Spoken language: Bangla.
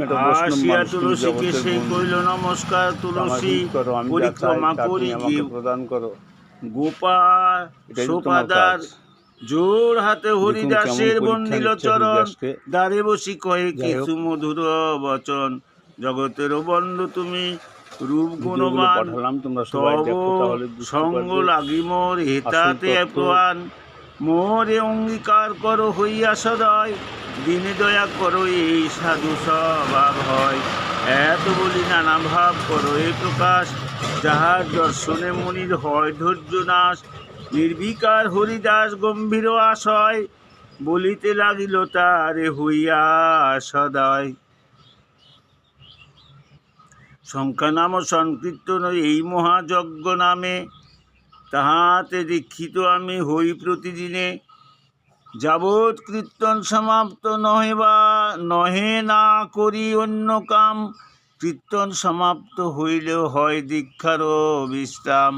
আসিয়া তুলসীকে সেই কইল নমস্কার, তুলসী পরিক্রমা করি প্রদান করো। গোপাল সোপাদার জোর হাতে হরিদাসের বন্দিল চরণ, দ্বারে বসি কহে কিছু মধুর বচন। জগতেরও বন্ধু তুমি রূপ গুণবান, তব সঙ্গ লাগি মোর হেতাতে প্রাণ। মোরে অঙ্গীকার করো হইয়া সদয়, দিনে দয়া করো এই সাধু স্বভাব হয়। এত বলি নানা ভাব করো এই প্রকাশ, যাহার দর্শনে মনির হয় ধৈর্য নাশ। নির্বিকার হরিদাস গম্ভীর আশয়, বলিতে লাগিল তারে হইয়া সদয়। সংখ্যা নাম সংকীর্তন এই মহাযজ্ঞ নামে, তাহাতে দীক্ষিত আমি হই প্রতিদিনে। যাবৎ কীর্তন সমাপ্ত নহে না করি অন্য কাম, কীর্তন সমাপ্ত হইলেও হয় দীক্ষারও বিশ্রাম।